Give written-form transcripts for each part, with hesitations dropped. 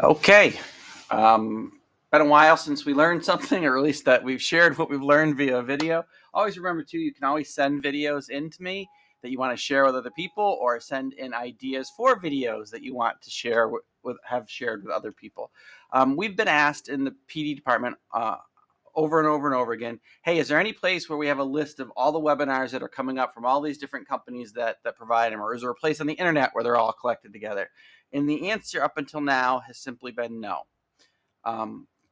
Okay. Been a while since we learned something, or at least that we've shared what we've learned via video. Always remember, too, you can always send videos in to me that you want to share with other people, or send in ideas for videos that you want to share have shared with other people. We've been asked in the PD department over and over and over again, hey, is there any place where we have a list of all the webinars that are coming up from all these different companies that provide them, or is there a place on the internet where they're all collected together? And the answer up until now has simply been no.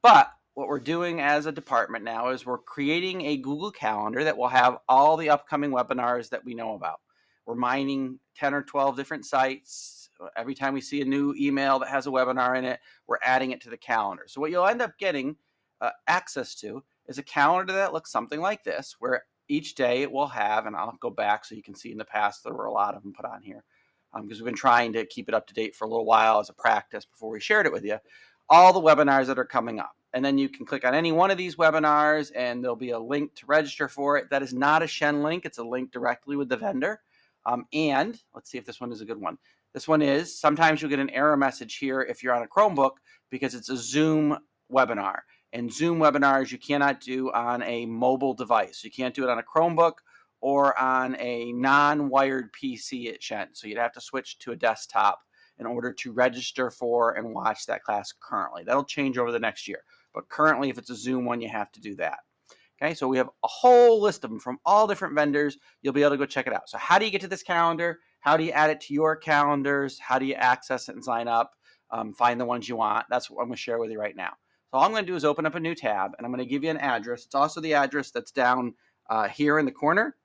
But what we're doing as a department now is we're creating a Google Calendar that will have all the upcoming webinars that we know about. We're mining 10 or 12 different sites. Every time we see a new email that has a webinar in it, we're adding it to the calendar. So what you'll end up getting access to is a calendar that looks something like this, where each day it will have, and I'll go back so you can see in the past there were a lot of them put on here, because we've been trying to keep it up to date for a little while as a practice before we shared it with you, all the webinars that are coming up. And then you can click on any one of these webinars and there'll be a link to register for it. That is not a Shen link. It's a link directly with the vendor. And let's see if this one is a good one. This one is, sometimes you'll get an error message here if you're on a Chromebook because it's a Zoom webinar. And Zoom webinars you cannot do on a mobile device. You can't do it on a Chromebook or on a non-wired PC at Shen. So you'd have to switch to a desktop in order to register for and watch that class currently. That'll change over the next year. But currently, if it's a Zoom one, you have to do that. Okay, so we have a whole list of them from all different vendors. You'll be able to go check it out. So how do you get to this calendar? How do you add it to your calendars? How do you access it and sign up? Find the ones you want. That's what I'm going to share with you right now. So all I'm going to do is open up a new tab, and I'm going to give you an address. It's also the address that's down here in the corner.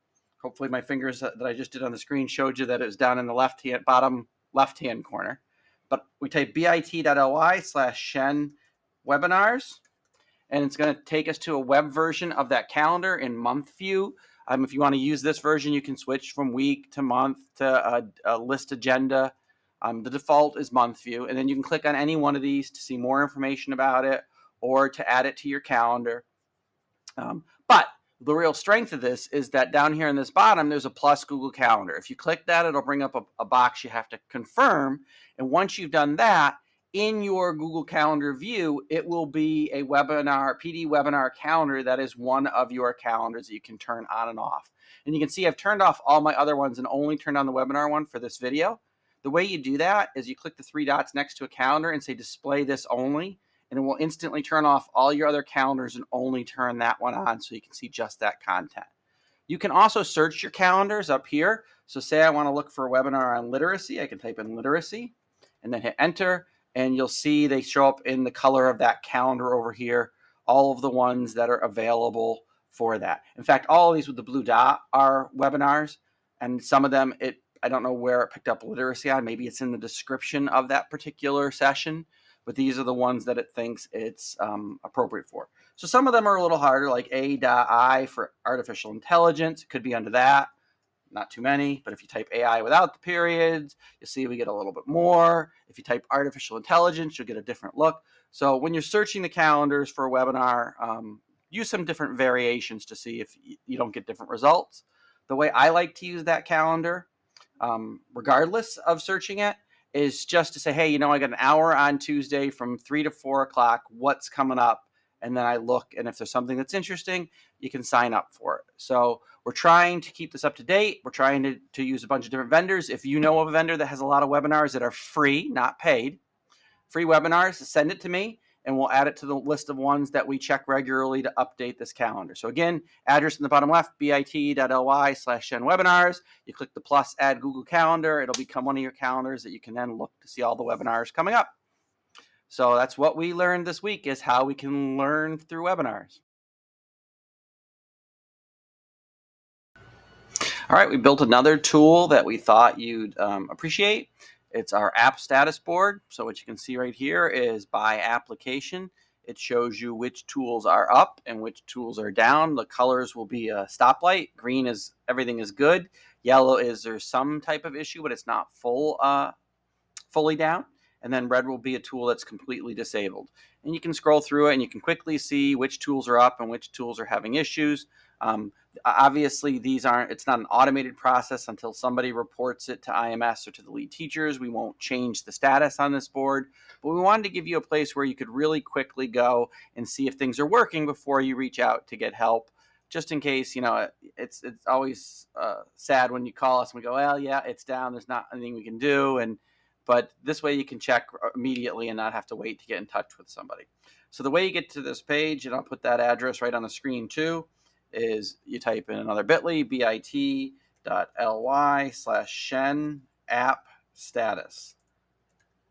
Hopefully my fingers that I just did on the screen showed you that it was down in the bottom left-hand corner. But we type bit.ly/Shen webinars, and it's going to take us to a web version of that calendar in month view. If you want to use this version, you can switch from week to month to a list agenda. The default is month view, and then you can click on any one of these to see more information about it or to add it to your calendar. But the real strength of this is that down here in this bottom, there's a plus Google Calendar. If you click that, it'll bring up a box you have to confirm. And once you've done that, in your Google Calendar view, it will be a webinar, PD webinar calendar that is one of your calendars that you can turn on and off. And you can see I've turned off all my other ones and only turned on the webinar one for this video. The way you do that is you click the three dots next to a calendar and say display this only, and it will instantly turn off all your other calendars and only turn that one on so you can see just that content. You can also search your calendars up here. So say I want to look for a webinar on literacy. I can type in literacy and then hit enter, and you'll see they show up in the color of that calendar over here, all of the ones that are available for that. In fact, all of these with the blue dot are webinars, and some of them, I don't know where it picked up literacy on. Maybe it's in the description of that particular session, but these are the ones that it thinks it's appropriate for. So some of them are a little harder, like A.I for artificial intelligence. It could be under that. Not too many, but if you type AI without the periods, you'll see we get a little bit more. If you type artificial intelligence, you'll get a different look. So when you're searching the calendars for a webinar, use some different variations to see if you don't get different results. The way I like to use that calendar, regardless of searching it, is just to say, hey, I got an hour on Tuesday from 3 to 4 o'clock. What's coming up? And then I look, and if there's something that's interesting, you can sign up for it. So we're trying to keep this up to date. We're trying to use a bunch of different vendors. If you know of a vendor that has a lot of webinars that are free, not paid, free webinars, send it to me, and we'll add it to the list of ones that we check regularly to update this calendar. So again, address in the bottom left, bit.ly/Shen webinars. You click the plus, add Google Calendar. It'll become one of your calendars that you can then look to see all the webinars coming up. So that's what we learned this week, is how we can learn through webinars. All right, we built another tool that we thought you'd appreciate. It's our app status board. So what you can see right here is by application. It shows you which tools are up and which tools are down. The colors will be a stoplight. Green is everything is good. Yellow is there's some type of issue, but it's not fully down. and then red will be a tool that's completely disabled. And you can scroll through it and you can quickly see which tools are up and which tools are having issues. Obviously, it's not an automated process until somebody reports it to IMS or to the lead teachers. We won't change the status on this board, but we wanted to give you a place where you could really quickly go and see if things are working before you reach out to get help. Just in case, it's always sad when you call us and we go, well, yeah, it's down. There's not anything we can do. But this way you can check immediately and not have to wait to get in touch with somebody. So the way you get to this page, and I'll put that address right on the screen too, is you type in another bit.ly, bit.ly/Shen app status.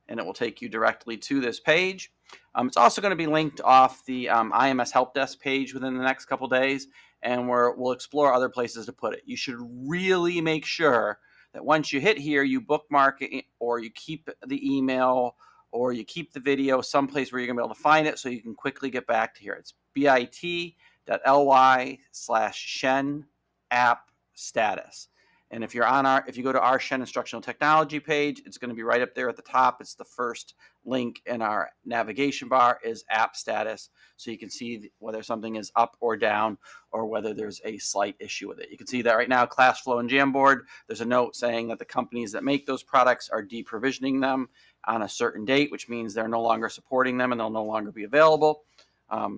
And it will take you directly to this page. It's also going to be linked off the IMS Help Desk page within the next couple days, and we'll explore other places to put it. You should really make sure that once you hit here, you bookmark it, or you keep the email, or you keep the video someplace where you're going to be able to find it so you can quickly get back to here. It's bit.ly/Shen app status. And if you go to our Shen Instructional Technology page, it's going to be right up there at the top. It's the first link in our navigation bar is app status. So you can see whether something is up or down or whether there's a slight issue with it. You can see that right now, ClassFlow and Jamboard, there's a note saying that the companies that make those products are deprovisioning them on a certain date, which means they're no longer supporting them and they'll no longer be available.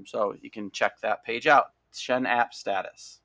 So you can check that page out, Shen app status.